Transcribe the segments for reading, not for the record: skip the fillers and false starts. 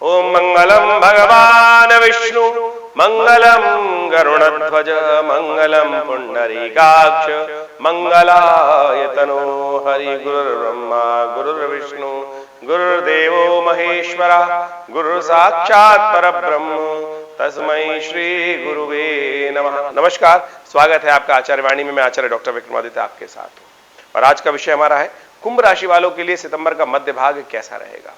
ओम मंगलम भगवान विष्णु मंगलम गरुड़ध्वज मंगलम पुंडरीकाक्ष मंगलायतनो हरि गुरुर्ब्रह्मा गुरुर्विष्णु गुरुर्देवो महेश्वरा गुरु साक्षात परब्रह्म तस्मै श्री गुरुवे नमः। नमस्कार, स्वागत है आपका आचार्य वाणी में। मैं आचार्य डॉक्टर विक्रमादित्य आपके साथ हूँ और आज का विषय हमारा है कुंभ राशि वालों के लिए सितंबर का मध्य भाग कैसा रहेगा।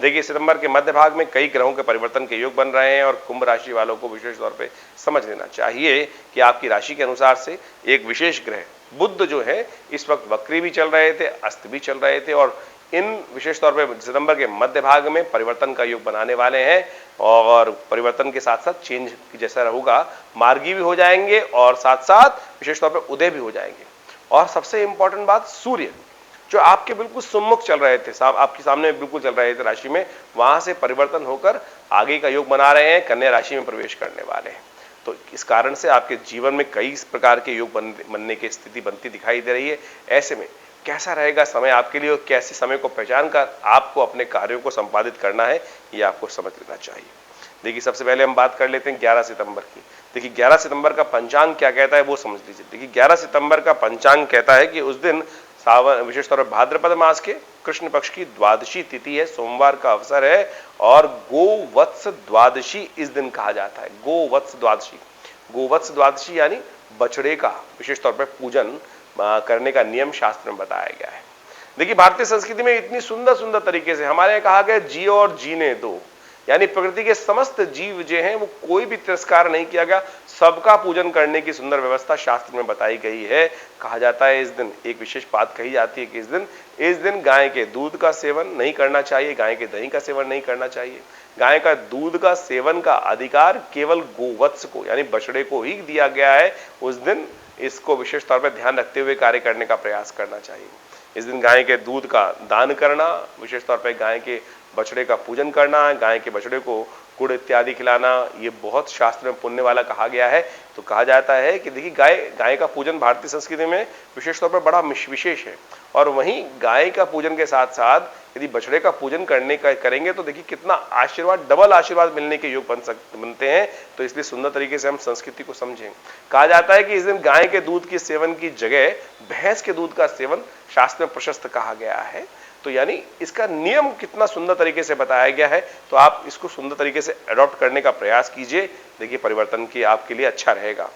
देखिए, सितंबर के मध्य भाग में कई ग्रहों के परिवर्तन के योग बन रहे हैं और कुंभ राशि वालों को विशेष तौर पे समझ लेना चाहिए कि आपकी राशि के अनुसार से एक विशेष ग्रह बुध जो है इस वक्त वक्री भी चल रहे थे, अस्त भी चल रहे थे और इन विशेष तौर पे सितंबर के मध्य भाग में परिवर्तन का योग बनाने वाले हैं और परिवर्तन के साथ साथ चेंज जैसा होगा, मार्गी भी हो जाएंगे और साथ साथ विशेष तौर पे उदय भी हो जाएंगे। और सबसे इंपॉर्टेंट बात, सूर्य जो आपके बिल्कुल सम्मुख चल रहे थे, आपके सामने बिल्कुल चल रहे थे राशि में, वहां से परिवर्तन होकर आगे का योग बना रहे हैं, कन्या राशि में प्रवेश करने वाले हैं। तो इस कारण से आपके जीवन में कई प्रकार के योग बनने की स्थिति बनती दिखाई दे रही है। ऐसे में कैसा रहेगा समय आपके लिए और कैसे समय को पहचान कर आपको अपने कार्यों को संपादित करना है, ये आपको समझ लेना चाहिए। देखिए, सबसे पहले हम बात कर लेते हैं 11 सितंबर की। देखिए, 11 सितंबर का पंचांग क्या कहता है वो समझ लीजिए। देखिए, 11 सितंबर का पंचांग कहता है कि उस दिन सावन विशेष तौर पर भाद्रपद मास के कृष्ण पक्ष की द्वादशी तिथि है, सोमवार का अवसर है और गोवत्स द्वादशी इस दिन कहा जाता है। गोवत्स द्वादशी, गोवत्स द्वादशी यानी बछड़े का विशेष तौर पर पूजन करने का नियम शास्त्र में बताया गया है। देखिए, भारतीय संस्कृति में इतनी सुंदर सुंदर तरीके से हमारे यहाँ कहा गया जियो और जीने दो, यानी प्रकृति के समस्त जीव जो हैं वो कोई भी तिरस्कार नहीं किया गया, सबका पूजन करने की सुंदर व्यवस्था शास्त्र में बताई गई है। कहा जाता है इस दिन एक विशेष बात कही जाती है कि इस दिन गाय के दूध का सेवन नहीं करना चाहिए, गाय के दही का सेवन नहीं करना चाहिए। गाय का दूध का सेवन का अधिकार केवल गोवत्स को यानी बछड़े को ही दिया गया है। उस दिन इसको विशेष तौर पर ध्यान रखते हुए कार्य करने का प्रयास करना चाहिए। इस दिन गाय के दूध का दान करना, विशेष तौर पर गाय के बछड़े का पूजन करना, गाय के बछड़े को गुड़ इत्यादि खिलाना, ये बहुत शास्त्र में पुण्य वाला कहा गया है। तो कहा जाता है कि देखिए, गाय का पूजन भारतीय संस्कृति में विशेष तौर पर बड़ा विशेष है और वहीं गाय का पूजन के साथ साथ यदि बछड़े का पूजन करेंगे तो देखिए कितना आशीर्वाद, डबल आशीर्वाद मिलने के योग बनते हैं। तो इसलिए सुंदर तरीके से हम संस्कृति को समझें। कहा जाता है कि इस दिन गाय के दूध के सेवन की जगह भैंस के दूध का सेवन शास्त्र में प्रशस्त कहा गया है। तो यानी इसका नियम कितना सुंदर तरीके से बताया गया है, तो आप इसको सुंदर तरीके से अडॉप्ट करने का प्रयास कीजिए। देखिए, परिवर्तन की आपके लिए अच्छा रहेगा।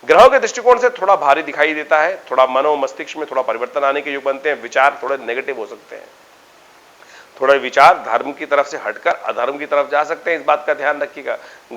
ग्रहों के दृष्टिकोण से थोड़ा भारी दिखाई देता है, थोड़ा मनो मस्तिष्क में थोड़ा परिवर्तन आने के योग बनते हैं, विचार थोड़े नेगेटिव हो सकते हैं, थोड़े विचार धर्म की तरफ से हटकर अधर्म की तरफ जा सकते हैं, इस बात का ध्यान रखिएगा।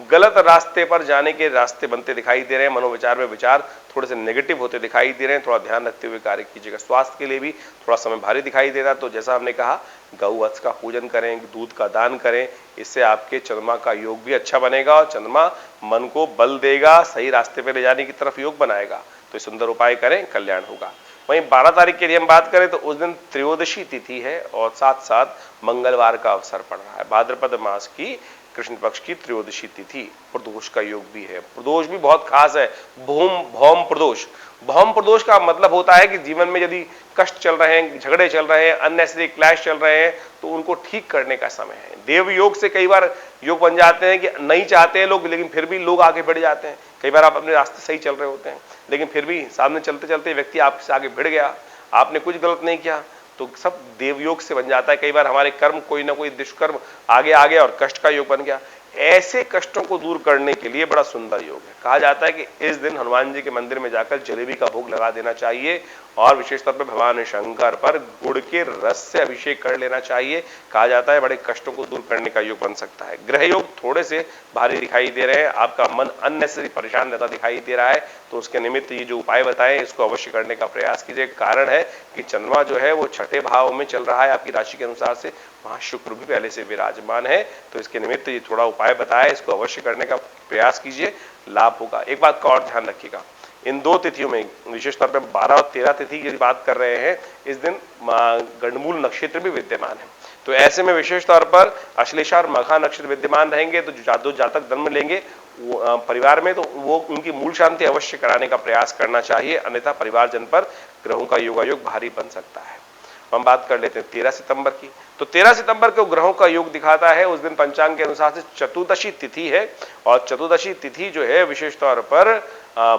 गलत रास्ते पर जाने के रास्ते बनते दिखाई दे रहे हैं, मनोविचार में विचार थोड़े से नेगेटिव होते दिखाई दे रहे हैं, थोड़ा ध्यान रखते हुए कार्य कीजिएगा। स्वास्थ्य के लिए भी थोड़ा समय भारी दिखाई दे रहा है, तो जैसा हमने कहा गौवत्स का पूजन करें, दूध का दान करें, इससे आपके चंद्रमा का योग भी अच्छा बनेगा और चंद्रमा मन को बल देगा, सही रास्ते पर ले जाने की तरफ योग बनाएगा। तो सुंदर उपाय करें, कल्याण होगा। वहीं 12 तारीख के लिए हम बात करें तो उस दिन त्रयोदशी तिथि है और साथ साथ मंगलवार का अवसर पड़ रहा है। भाद्रपद मास की कृष्ण पक्ष की त्रयोदशी तिथि, प्रदोष का योग भी है। प्रदोष भी बहुत खास है, भौम प्रदोष। भौम प्रदोष का मतलब होता है कि जीवन में यदि कष्ट चल रहे हैं, झगड़े चल रहे हैं, अननेसेसरी क्लैश चल रहे हैं, तो उनको ठीक करने का समय है। देव योग से कई बार योग बन जाते हैं कि नहीं चाहते हैं लोग, लेकिन फिर भी लोग आगे बढ़ जाते हैं। कई बार आप अपने रास्ते सही चल रहे होते हैं, लेकिन फिर भी सामने चलते चलते व्यक्ति आपसे आगे भिड़ गया, आपने कुछ गलत नहीं किया, तो सब देवयोग से बन जाता है। कई बार हमारे कर्म कोई ना कोई दुष्कर्म आगे आ गया और कष्ट का योग बन गया। ऐसे कष्टों को दूर करने के लिए बड़ा सुंदर योग है। कहा जाता है कि इस दिन हनुमान जी के मंदिर में जाकर जलेबी का भोग लगा देना चाहिए और विशेष तौर पर भगवान शंकर पर गुड़ के रस से अभिषेक कर लेना चाहिए। कहा जाता है बड़े कष्टों को दूर करने का योग बन सकता है। ग्रह योग थोड़े से भारी दिखाई दे रहे हैं, आपका मन अननेसेसरी परेशान रहता दिखाई दे रहा है, तो उसके निमित्त ये जो उपाय बताए इसको अवश्य करने का प्रयास कीजिए। कारण है कि चंद्रमा जो है वो छठे भाव में चल रहा है आपकी राशि के अनुसार से, वहां शुक्र भी पहले से विराजमान है, तो इसके निमित्त ये थोड़ा उपाय बताया, इसको अवश्य करने का प्रयास कीजिए, लाभ होगा। एक बात का और ध्यान रखिएगा, इन दो तिथियों में विशेष तौर पर 12 और 13 तिथि की बात कर रहे हैं, इस दिन गंडमूल नक्षत्र भी विद्यमान है। तो ऐसे में विशेष तौर पर अश्लेषा और मघा नक्षत्र विद्यमान रहेंगे, तो जो जातक जन्म लेंगे वो परिवार में, तो वो उनकी मूल शांति अवश्य कराने का प्रयास करना चाहिए, अन्यथा परिवारजन पर ग्रहों का योगायोग भारी बन सकता है। हम बात कर लेते हैं 13 सितंबर की। तो 13 सितंबर को ग्रहों का योग दिखाता है, उस दिन पंचांग के अनुसार से चतुर्दशी तिथि है और चतुर्दशी तिथि जो है विशेष तौर पर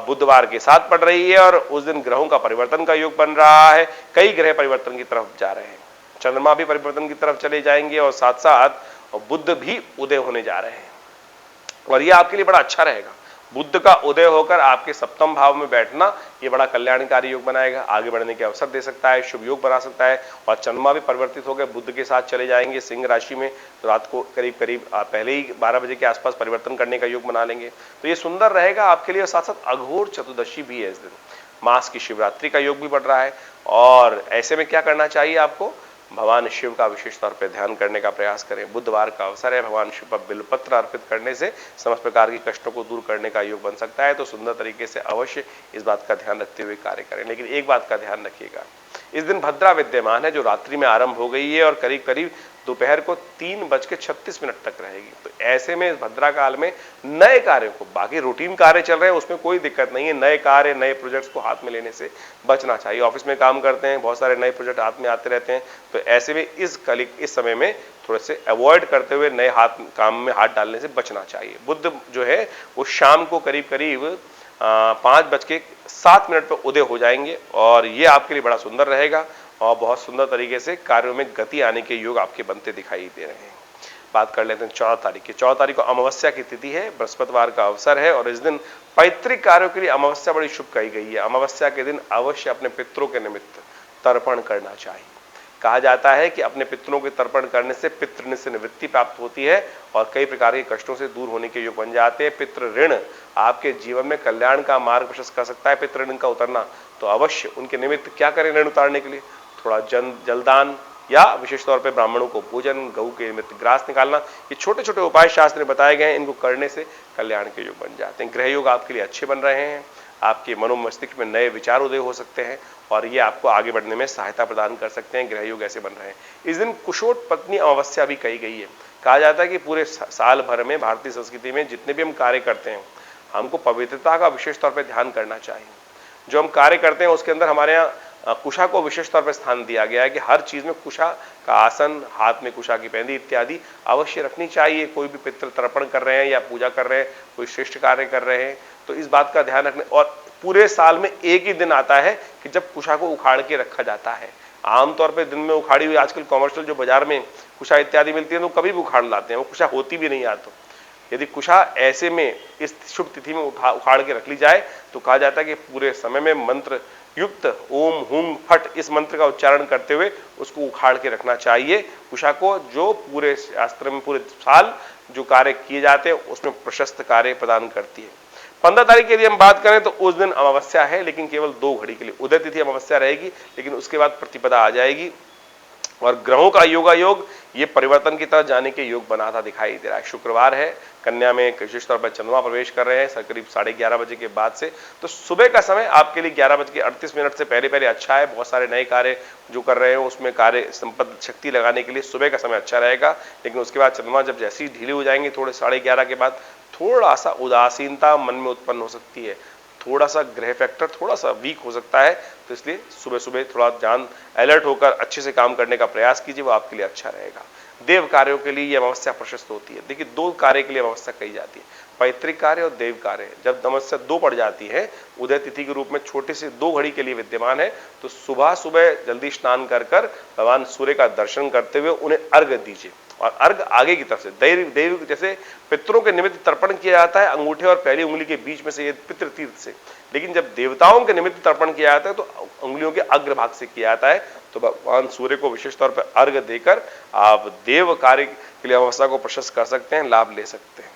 बुधवार के साथ पड़ रही है और उस दिन ग्रहों का परिवर्तन का योग बन रहा है। कई ग्रह परिवर्तन की तरफ जा रहे हैं, चंद्रमा भी परिवर्तन की तरफ चले जाएंगे और साथ साथ बुध भी उदय होने जा रहे हैं और यह आपके लिए बड़ा अच्छा रहेगा। बुध का उदय होकर आपके सप्तम भाव में बैठना ये बड़ा कल्याणकारी योग बनाएगा, आगे बढ़ने के अवसर दे सकता है, शुभ योग बना सकता है। और चंद्रमा भी परिवर्तित होकर बुध के साथ चले जाएंगे सिंह राशि में, तो रात को करीब करीब पहले ही 12 बजे के आसपास परिवर्तन करने का योग बना लेंगे, तो ये सुंदर रहेगा आपके लिए। और साथ साथ अघोर चतुर्दशी भी है इस दिन, मास की शिवरात्रि का योग भी बढ़ रहा है और ऐसे में क्या करना चाहिए आपको, भगवान शिव का विशेष तौर पर ध्यान करने का प्रयास करें। बुधवार का अवसर है, भगवान शिव पर बिलपत्र अर्पित करने से समस्त प्रकार की कष्टों को दूर करने का योग बन सकता है। तो सुंदर तरीके से अवश्य इस बात का ध्यान रखते हुए कार्य करें। लेकिन एक बात का ध्यान रखिएगा, इस दिन भद्रा विद्यमान है जो रात्रि में आरंभ हो गई है और करीब करीब दोपहर को 3:36 तक रहेगी। तो ऐसे में इस भद्रा काल में नए कार्यों को, बाकी रूटीन कार्य चल रहे हैं उसमें कोई दिक्कत नहीं है, नए कार्य नए प्रोजेक्ट्स को हाथ में लेने से बचना चाहिए। ऑफिस में काम करते हैं, बहुत सारे नए प्रोजेक्ट हाथ में आते रहते हैं, तो ऐसे में इस समय में थोड़े से अवॉइड करते हुए नए काम में हाथ डालने से बचना चाहिए। बुध जो है वो शाम को करीब करीब 5:07 पर उदय हो जाएंगे और ये आपके लिए बड़ा सुंदर रहेगा और बहुत सुंदर तरीके से कार्यों में गति आने के योग आपके बनते दिखाई दे रहे हैं। बात कर लेते हैं 14 तारीख की। 14 तारीख को अमावस्या की तिथि है, बृहस्पतिवार का अवसर है और इस दिन पैतृक कार्यों के लिए अमावस्या बड़ी शुभ कही गई है। अमावस्या के दिन अवश्य अपने पितरों के निमित्त तर्पण करना चाहिए। कहा जाता है कि अपने पितरों के तर्पण करने से पितृ से निवृत्ति प्राप्त होती है और कई प्रकार के कष्टों से दूर होने के योग बन जाते हैं। पितृ ऋण आपके जीवन में कल्याण का मार्ग प्रशस्त कर सकता है। पितृ ऋण का उतरना, तो अवश्य उनके निमित्त क्या करें ऋण उतारने के लिए, थोड़ा जलदान या विशेष तौर पर ब्राह्मणों को भोजन, गऊ के निमित्त ग्रास निकालना, ये छोटे छोटे उपाय शास्त्र में बताए गए हैं। इनको करने से कल्याण के योग बन जाते हैं। ग्रह योग आपके लिए अच्छे बन रहे हैं, आपके मनोमस्तिष्क में नए विचार उदय हो सकते हैं और ये आपको आगे बढ़ने में सहायता प्रदान कर सकते हैं। ग्रह योग ऐसे बन रहे हैं। इस दिन कुशोट पत्नी अमावस्या भी कही गई है। कहा जाता है कि पूरे साल भर में भारतीय संस्कृति में जितने भी हम कार्य करते हैं, हमको पवित्रता का विशेष तौर पर ध्यान करना चाहिए। जो हम कार्य करते हैं उसके अंदर हमारे यहाँ कुशा को विशेष तौर पर स्थान दिया गया है कि हर चीज में कुशा का आसन, हाथ में कुशा की पेंदी इत्यादि अवश्य रखनी चाहिए। कोई भी पितृ तर्पण कर रहे हैं या पूजा कर रहे हैं, कोई श्रेष्ठ कार्य कर रहे हैं, तो इस बात का ध्यान रखने। और पूरे साल में एक ही दिन आता है कि जब कुशा को उखाड़ के रखा जाता है। आमतौर पर दिन में उखाड़ी हुई आजकल कॉमर्शियल जो बाजार में कुशा इत्यादि मिलती है तो कभी भी उखाड़ लाते हैं, वो कुशा होती भी नहीं। तो यदि कुशा ऐसे में इस शुभ तिथि में उखाड़ के रख ली जाए तो कहा जाता है कि पूरे समय में मंत्र युक्त ओम हुम फट इस मंत्र का उच्चारण करते हुए उसको उखाड़ के रखना चाहिए कुशा को, जो पूरे शास्त्र में पूरे साल जो कार्य किए जाते हैं उसमें प्रशस्त कार्य प्रदान करती है। 15 तारीख की यदि हम बात करें तो उस दिन अमावस्या है, लेकिन केवल 2 घड़ी के लिए। उदय तिथि अमावस्या रहेगी, लेकिन उसके बाद प्रतिपदा आ जाएगी और ग्रहों का योगायोग ये परिवर्तन की तरफ जाने के योग बनाता दिखाई दे रहा है। शुक्रवार है, कन्या में विशेष तौर पर चंद्रमा प्रवेश कर रहे हैं करीब 11:30 बजे के बाद से। तो सुबह का समय आपके लिए 11:38 से पहले पहले अच्छा है। बहुत सारे नए कार्य जो कर रहे हो उसमें कार्य संपन्न शक्ति लगाने के लिए सुबह का समय अच्छा रहेगा। लेकिन उसके बाद चंद्रमा जब जैसी ढीली हो जाएंगे थोड़े 11:30 के बाद थोड़ा सा उदासीनता मन में उत्पन्न हो सकती है, थोड़ा सा ग्रह फैक्टर थोड़ा सा वीक हो सकता है। तो इसलिए सुबह सुबह थोड़ा ध्यान अलर्ट होकर अच्छे से काम करने का प्रयास कीजिए, वो आपके लिए अच्छा रहेगा। देव कार्यों के लिए यह अमावस्या प्रशस्त होती है। देखिए 2 कार्य के लिए अमावस्या कही जाती है, पैतृक कार्य और देव कार्य। जब अमावस्या 2 पड़ जाती है, उदय तिथि के रूप में छोटे से 2 घड़ी के लिए विद्यमान है, तो सुबह सुबह जल्दी स्नान कर भगवान सूर्य का दर्शन करते हुए उन्हें अर्घ्य दीजिए। और अर्घ्य आगे की तरफ से देव जैसे पितरों के निमित्त तर्पण किया जाता है अंगूठे और पहली उंगली के बीच में से, ये पितृ तीर्थ से, लेकिन जब देवताओं के निमित्त तर्पण किया जाता है तो उंगलियों के अग्रभाग से किया जाता है। तो भगवान सूर्य को विशेष तौर पर अर्घ्य देकर आप देव कार्य के लिए अमावस्या को प्रशस्त कर सकते हैं, लाभ ले सकते हैं।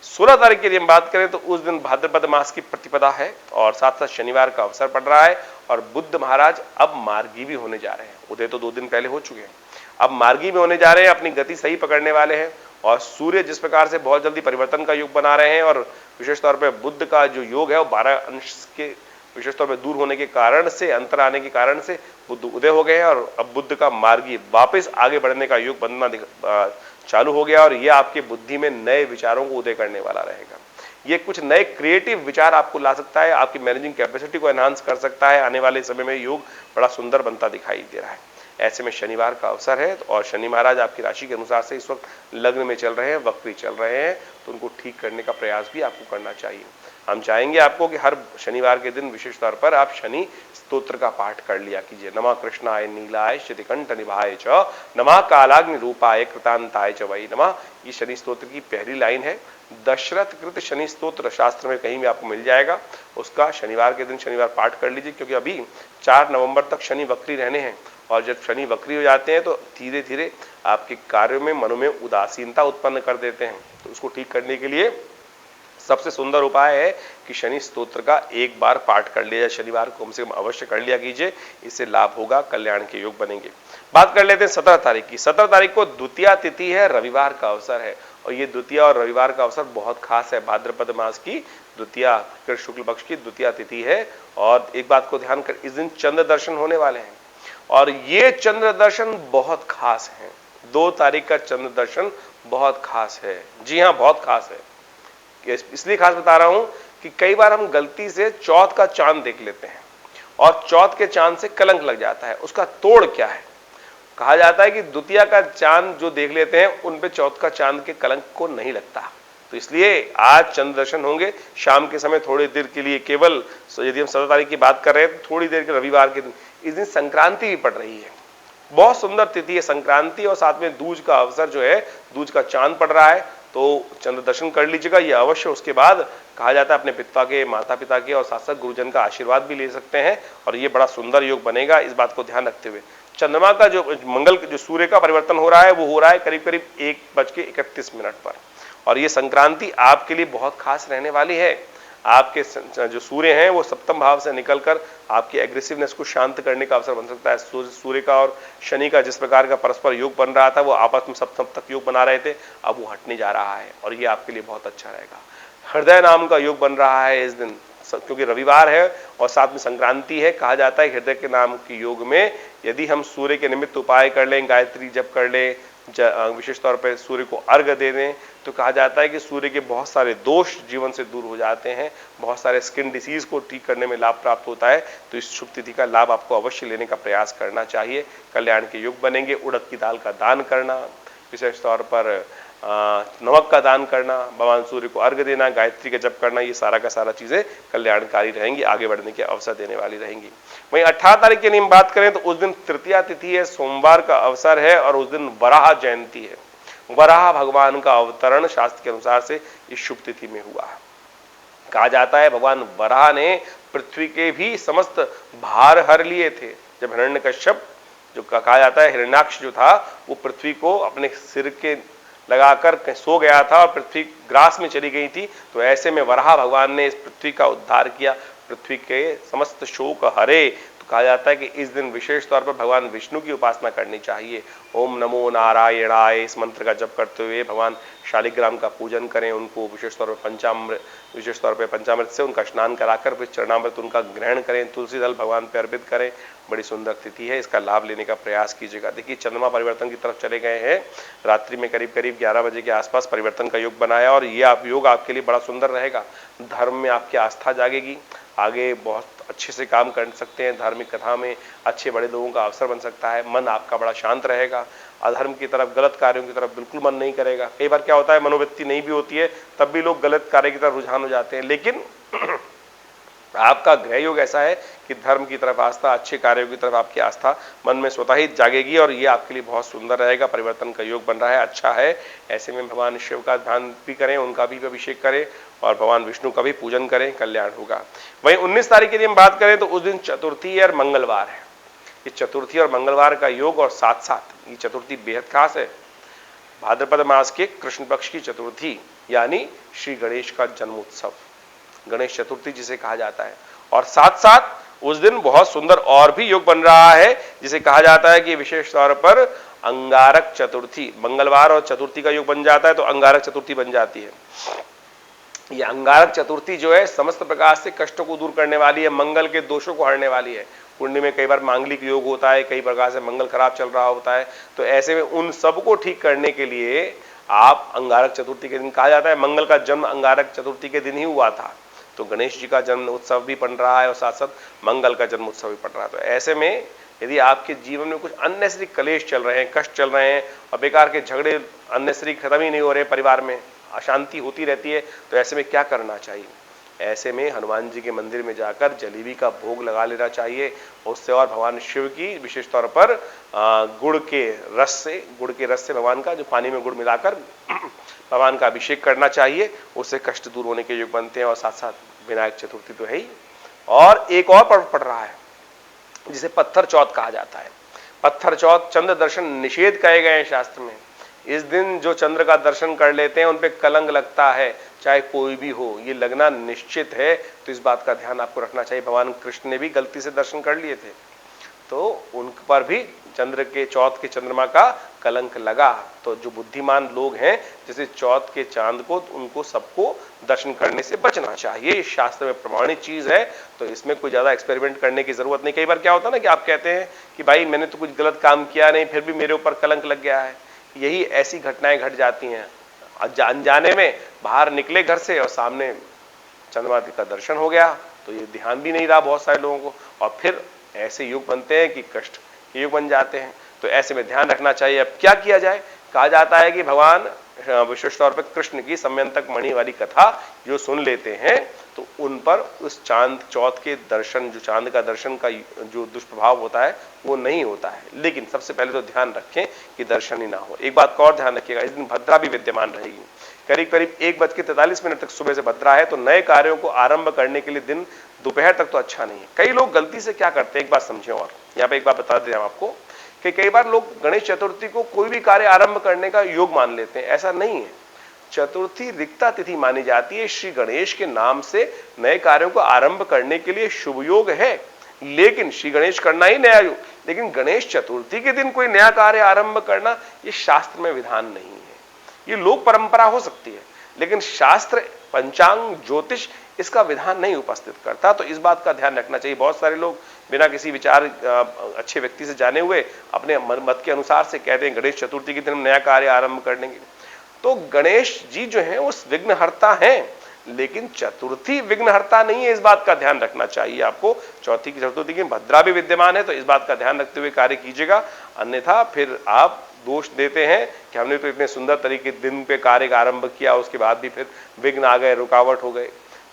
16 तारीख की यदि हम बात करें तो उस दिन भाद्रपद मास की प्रतिपदा है और साथ साथ शनिवार का अवसर पड़ रहा है और बुद्ध महाराज अब मार्गी भी होने जा रहे हैं। उदय तो 2 दिन पहले हो चुके हैं, अब मार्गी में होने जा रहे हैं, अपनी गति सही पकड़ने वाले हैं। और सूर्य जिस प्रकार से बहुत जल्दी परिवर्तन का योग बना रहे हैं और विशेष तौर पर बुद्ध का जो योग है वो 12 अंश के विशेष तौर पर दूर होने के कारण से, अंतर आने के कारण से बुद्ध उदय हो गए हैं और अब बुद्ध का मार्गी वापस आगे बढ़ने का योग बनना चालू हो गया और ये आपके बुद्धि में नए विचारों को उदय करने वाला रहेगा। ये कुछ नए क्रिएटिव विचार आपको ला सकता है, आपकी मैनेजिंग कैपेसिटी को एनहांस कर सकता है। आने वाले समय में योग बड़ा सुंदर बनता दिखाई दे रहा है। ऐसे में शनिवार का अवसर है और शनि महाराज आपकी राशि के अनुसार से इस वक्त लग्न में चल रहे हैं, वक्री चल रहे हैं, तो उनको ठीक करने का प्रयास भी आपको करना चाहिए। हम चाहेंगे आपको कि हर शनिवार के दिन विशेष तौर पर आप शनि स्तोत्र का पाठ कर लिया कीजिए। नमः कृष्णाय नीलाय शितिकंठ निभाय च, नमः कालाग्नि रूपाय कृतांताय च वै नमः। ये शनि स्तोत्र की पहली लाइन है। दशरथ कृत शनि स्तोत्र शास्त्र में कहीं भी आपको मिल जाएगा, उसका शनिवार के दिन शनिवार पाठ कर लीजिए, क्योंकि अभी 4 नवंबर तक शनि वक्री रहने हैं और जब शनि वक्री हो जाते हैं तो धीरे धीरे आपके कार्यों में मनो में उदासीनता उत्पन्न कर देते हैं। तो उसको ठीक करने के लिए सबसे सुंदर उपाय है कि शनि स्तोत्र का एक बार पाठ कर लिया, शनिवार को कम से कम अवश्य कर लिया कीजिए, इससे लाभ होगा, कल्याण के योग बनेंगे। बात कर लेते हैं 17 तारीख की। 17 तारीख को द्वितीया तिथि है, रविवार का अवसर है और ये द्वितीया और रविवार का अवसर बहुत खास है। भाद्रपद मास की द्वितीया, कृष्ण शुक्ल पक्ष की द्वितीया तिथि है और एक बात को ध्यान कर, इस दिन चंद्र दर्शन होने वाले हैं और ये चंद्र दर्शन बहुत खास है। 2 तारीख का चंद्र दर्शन बहुत खास है। जी हाँ, बहुत खास है। इसलिए खास बता रहा हूं कि कई बार हम गलती से चौथ का चांद देख लेते हैं और चौथ के चांद से कलंक लग जाता है। उसका तोड़ क्या है? कहा जाता है कि द्वितीया का चांद जो देख लेते हैं उन पे चौथ का चांद के कलंक को नहीं लगता। तो इसलिए आज चंद्र दर्शन होंगे शाम के समय थोड़ी देर के लिए, केवल यदि हम 17 तारीख की बात कर रहे हैं तो थोड़ी देर के रविवार के दिन। इस दिन संक्रांति भी पड़ रही है, बहुत सुंदर तिथि है संक्रांति, और साथ में दूज का अवसर जो है, दूज का चांद पड़ रहा है, तो चंद्र दर्शन कर लीजिएगा ये अवश्य। उसके बाद कहा जाता है अपने पिता के, माता पिता के और साथ साथ गुरुजन का आशीर्वाद भी ले सकते हैं और ये बड़ा सुंदर योग बनेगा। इस बात को ध्यान रखते हुए चंद्रमा का जो मंगल जो सूर्य का परिवर्तन हो रहा है वो हो रहा है करीब करीब 1:31 पर और ये संक्रांति आपके लिए बहुत खास रहने वाली है। आपके जो सूर्य हैं वो सप्तम भाव से निकलकर आपकी एग्रेसिवनेस को शांत करने का अवसर बन सकता है। सूर्य का और शनि का जिस प्रकार का परस्पर योग बन रहा था, वो आपस में सप्तम तक योग बना रहे थे, अब वो हटने जा रहा है और ये आपके लिए बहुत अच्छा रहेगा। हृदय नाम का योग बन रहा है इस दिन, क्योंकि रविवार है और साथ में संक्रांति है। कहा जाता है हृदय के नाम के योग में यदि हम सूर्य के निमित्त उपाय कर लें, गायत्री जप कर लें, विशेष तौर पर सूर्य को अर्घ्य दे दें, तो कहा जाता है कि सूर्य के बहुत सारे दोष जीवन से दूर हो जाते हैं, बहुत सारे स्किन डिसीज को ठीक करने में लाभ प्राप्त होता है। तो इस शुभ तिथि का लाभ आपको अवश्य लेने का प्रयास करना चाहिए, कल्याण के योग बनेंगे। उड़द की दाल का दान करना, विशेष तौर पर नमक का दान करना, भगवान सूर्य को अर्घ्य देना, गायत्री का जप करना, ये सारा का सारा चीजें कल्याणकारी रहेंगी, आगे बढ़ने के अवसर देने वाली रहेंगी। वहीं 18 तारीख की हम बात करें तो उस दिन तृतीया तिथि है, सोमवार का अवसर है और उस दिन वराह जयंती है। वराह भगवान का अवतरण शास्त्र के अनुसार से इस शुभ तिथि में हुआ है। कहा जाता है भगवान वराह ने पृथ्वी के भी समस्त भार हर लिए थे। जब हिरण्यकश्यप, जो कहा जाता है हिरण्याक्ष जो था, वो पृथ्वी को अपने सिर के लगाकर सो गया था और पृथ्वी ग्रास में चली गई थी, तो ऐसे में वराह भगवान ने इस पृथ्वी का उद्धार किया, पृथ्वी के समस्त शोक हरे। तो कहा जाता है कि इस दिन विशेष तौर पर भगवान विष्णु की उपासना करनी चाहिए। ओम नमो नारायणाय इस मंत्र का जप करते हुए भगवान शालिग्राम का पूजन करें, उनको विशेष तौर पर पंचामृत से उनका स्नान कराकर फिर चरणामृत उनका ग्रहण करें, तुलसी दल भगवान पर अर्पित करें। बड़ी सुंदर तिथि है, इसका लाभ लेने का प्रयास कीजिएगा। देखिए चंद्रमा परिवर्तन की तरफ चले गए हैं, रात्रि में करीब करीब 11 बजे के आसपास परिवर्तन का योग बनाया और ये योग आपके लिए बड़ा सुंदर रहेगा। धर्म में आपकी आस्था जागेगी, आगे बहुत अच्छे से काम कर सकते हैं, धार्मिक कथा में अच्छे बड़े लोगों का अवसर बन सकता है, मन आपका बड़ा शांत रहेगा, अधर्म की तरफ, गलत कार्यों की तरफ बिल्कुल मन नहीं करेगा। कई बार क्या होता है, मनोवृत्ति नहीं भी होती है तब भी लोग गलत कार्य की तरफ रुझान हो जाते हैं, लेकिन आपका ग्रह योग ऐसा है कि धर्म की तरफ आस्था, अच्छे कार्यों की तरफ आपकी आस्था मन में स्वतः ही जागेगी और ये आपके लिए बहुत सुंदर रहेगा। परिवर्तन का योग बन रहा है, अच्छा है। ऐसे में भगवान शिव का ध्यान भी करें, उनका भी अभिषेक करें और भगवान विष्णु का भी पूजन करें, कल्याण होगा। वहीं 19 तारीख की हम बात करें तो उस दिन चतुर्थी और मंगलवार है। ये चतुर्थी और मंगलवार का योग और साथ साथ ये चतुर्थी बेहद खास है। भाद्रपद मास के कृष्ण पक्ष की चतुर्थी यानी श्री गणेश का जन्मोत्सव, गणेश चतुर्थी जिसे कहा जाता है, और साथ साथ उस दिन बहुत सुंदर और भी योग बन रहा है जिसे कहा जाता है कि विशेष तौर पर अंगारक चतुर्थी। मंगलवार और चतुर्थी का योग बन जाता है तो अंगारक चतुर्थी बन जाती है। यह अंगारक चतुर्थी जो है समस्त प्रकार से कष्टों को दूर करने वाली है, मंगल के दोषों को हरने वाली है। कुंडली में कई बार मांगलिक योग होता है, कई प्रकार से मंगल खराब चल रहा होता है, तो ऐसे में उन सब को ठीक करने के लिए आप अंगारक चतुर्थी के दिन, कहा जाता है मंगल का जन्म अंगारक चतुर्थी के दिन ही हुआ था, तो गणेश जी का जन्म उत्सव भी बन रहा है और साथ साथ मंगल का जन्म उत्सव भी बन रहा है। तो ऐसे में यदि आपके जीवन में कुछ अननेसेसरी कलेश चल रहे हैं, कष्ट चल रहे हैं और बेकार के झगड़े अननेसेसरी खत्म ही नहीं हो रहे, परिवार में अशांति होती रहती है, तो ऐसे में क्या करना चाहिए? ऐसे में हनुमान जी के मंदिर में जाकर जलेबी का भोग लगा लेना चाहिए। उससे और भगवान शिव की विशेष तौर पर गुड़ के रस से भगवान का जो पानी में गुड़ मिलाकर भगवान का अभिषेक करना चाहिए। उससे कष्ट दूर होने के योग बनते हैं। और साथ साथ विनायक चतुर्थी तो है ही, और एक और पर्व पड़ रहा है जिसे पत्थर चौथ कहा जाता है। पत्थर चौथ, चंद्र दर्शन निषेध कहे गए हैं शास्त्र में। इस दिन जो चंद्र का दर्शन कर लेते हैं उन पे कलंक लगता है, चाहे कोई भी हो, ये लगना निश्चित है। तो इस बात का ध्यान आपको रखना चाहिए। भगवान कृष्ण ने भी गलती से दर्शन कर लिए थे, तो उन पर भी चंद्र के चौथ के चंद्रमा का कलंक लगा। तो जो बुद्धिमान लोग हैं, जैसे चौथ के चांद को, उनको सबको दर्शन करने से बचना चाहिए। इस शास्त्र में प्रमाणित चीज है, तो इसमें कोई ज्यादा एक्सपेरिमेंट करने की जरूरत नहीं। कई बार क्या होता है ना कि आप कहते हैं कि भाई मैंने तो कुछ गलत काम किया नहीं, फिर भी मेरे ऊपर कलंक लग गया है। यही ऐसी घटनाएं घट जाती हैं। अनजाने में बाहर निकले घर से और सामने चंद्रमा का दर्शन हो गया, तो ये ध्यान भी नहीं रहा बहुत सारे लोगों को, और फिर ऐसे युग बनते हैं कि कष्ट के युग बन जाते हैं। तो ऐसे में ध्यान रखना चाहिए। अब क्या किया जाए? कहा जाता है कि भगवान विशेष तौर पर कृष्ण की सम्यंतक मणि वाली कथा जो सुन लेते हैं, तो उन पर उस चांद चौथ के दर्शन, जो चांद का दर्शन का जो दुष्प्रभाव होता है वो नहीं होता है। लेकिन सबसे पहले तो ध्यान रखें कि दर्शन ही ना हो। एक बात का और ध्यान रखिएगा, इस दिन भद्रा भी विद्यमान रहेगी। करीब करीब 1:43 तक सुबह से भद्रा है, तो नए कार्यों को आरंभ करने के लिए दिन दोपहर तक तो अच्छा नहीं है। कई लोग गलती से क्या करते हैं, एक बात समझें, और यहाँ पे एक बात बता दें हम आपको कि कई बार लोग गणेश चतुर्थी को कोई भी कार्य आरंभ करने का योग मान लेते हैं। ऐसा नहीं है। चतुर्थी रिक्ता तिथि मानी जाती है। श्री गणेश के नाम से नए कार्यों को आरंभ करने के लिए शुभ योग है, लेकिन श्री गणेश करना ही नया योग। लेकिन गणेश चतुर्थी के दिन कोई नया कार्य आरंभ करना, ये शास्त्र में विधान नहीं है। ये लोक परंपरा हो सकती है, लेकिन शास्त्र, पंचांग, ज्योतिष इसका विधान नहीं उपस्थित करता। तो इस बात का ध्यान रखना चाहिए। बहुत सारे लोग बिना किसी विचार अच्छे व्यक्ति से जाने हुए अपने मत के अनुसार से कहते हैं गणेश चतुर्थी के दिन हम नया कार्य आरंभ कर देंगे। तो गणेश जी जो है उस विघ्नहर्ता हैं, लेकिन चतुर्थी विघ्नहर्ता नहीं है। इस बात का ध्यान रखना चाहिए आपको। चौथी की चतुर्थी की भद्रा भी विद्यमान है, तो इस बात का ध्यान रखते हुए कार्य कीजिएगा। अन्यथा फिर आप दोष देते हैं कि हमने तो इतने सुंदर तरीके दिन पे कार्य का आरंभ किया, उसके बाद भी फिर विघ्न आ गए, रुकावट हो गए।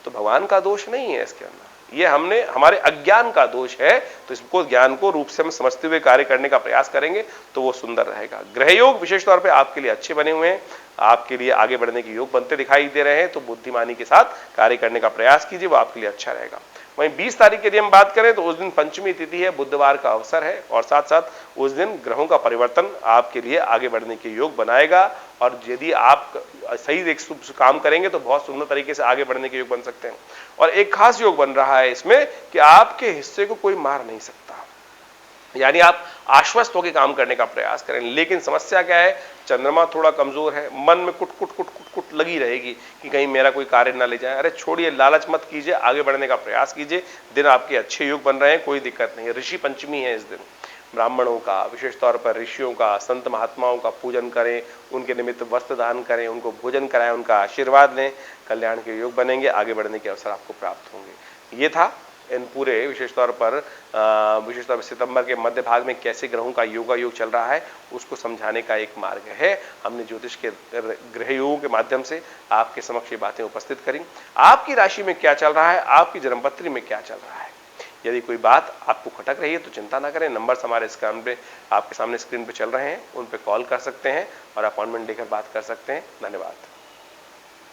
तो भगवान का दोष नहीं है इसके अंदर, ये हमारे अज्ञान का दोष है। तो इसको ज्ञान को रूप से हम समझते हुए कार्य करने का प्रयास करेंगे तो वो सुंदर रहेगा। ग्रह योग विशेष तौर पे आपके लिए अच्छे बने हुए हैं, आपके लिए आगे बढ़ने के योग बनते दिखाई दे रहे हैं। तो बुद्धिमानी के साथ कार्य करने का प्रयास कीजिए, वो आपके लिए अच्छा रहेगा। वहीं 20 तारीख की यदि हम बात करें तो उस दिन पंचमी तिथि है, बुधवार का अवसर है, और साथ साथ उस दिन ग्रहों का परिवर्तन आपके लिए आगे बढ़ने के योग बनाएगा। और यदि आप सही एक शुभ काम करेंगे तो बहुत सुंदर तरीके से आगे बढ़ने के योग बन सकते हैं। और एक खास योग बन रहा है इसमें कि आपके हिस्से को कोई मार नहीं सकता, यानी आप आश्वस्त होकर काम करने का प्रयास करें। लेकिन समस्या क्या है, चंद्रमा थोड़ा कमजोर है, मन में कुट कुट कुट कुट कुट लगी रहेगी कि कहीं मेरा कोई कार्य ना ले जाए। अरे छोड़िए, लालच मत कीजिए, आगे बढ़ने का प्रयास कीजिए। दिन आपके अच्छे योग बन रहे हैं, कोई दिक्कत नहीं है। ऋषि पंचमी है इस दिन। ब्राह्मणों का, विशेष तौर पर ऋषियों का, संत महात्माओं का पूजन करें, उनके निमित्त वस्त्र दान करें, उनको भोजन कराएं, उनका आशीर्वाद लें। कल्याण के योग बनेंगे, आगे बढ़ने के अवसर आपको प्राप्त होंगे। ये था इन पूरे विशेष तौर पर सितंबर के मध्य भाग में कैसे ग्रहों का योगा योग चल रहा है उसको समझाने का एक मार्ग है। हमने ज्योतिष के ग्रह योगों के माध्यम से आपके समक्ष ये बातें उपस्थित करी। आपकी राशि में क्या चल रहा है, आपकी जन्मपत्री में क्या चल रहा है। यदि कोई बात आपको खटक रही है तो चिंता ना करें। नंबर्स हमारे स्क्रीन पे, आपके सामने स्क्रीन पे चल रहे हैं, उन पे कॉल कर सकते हैं और अपॉइंटमेंट लेकर बात कर सकते हैं। धन्यवाद।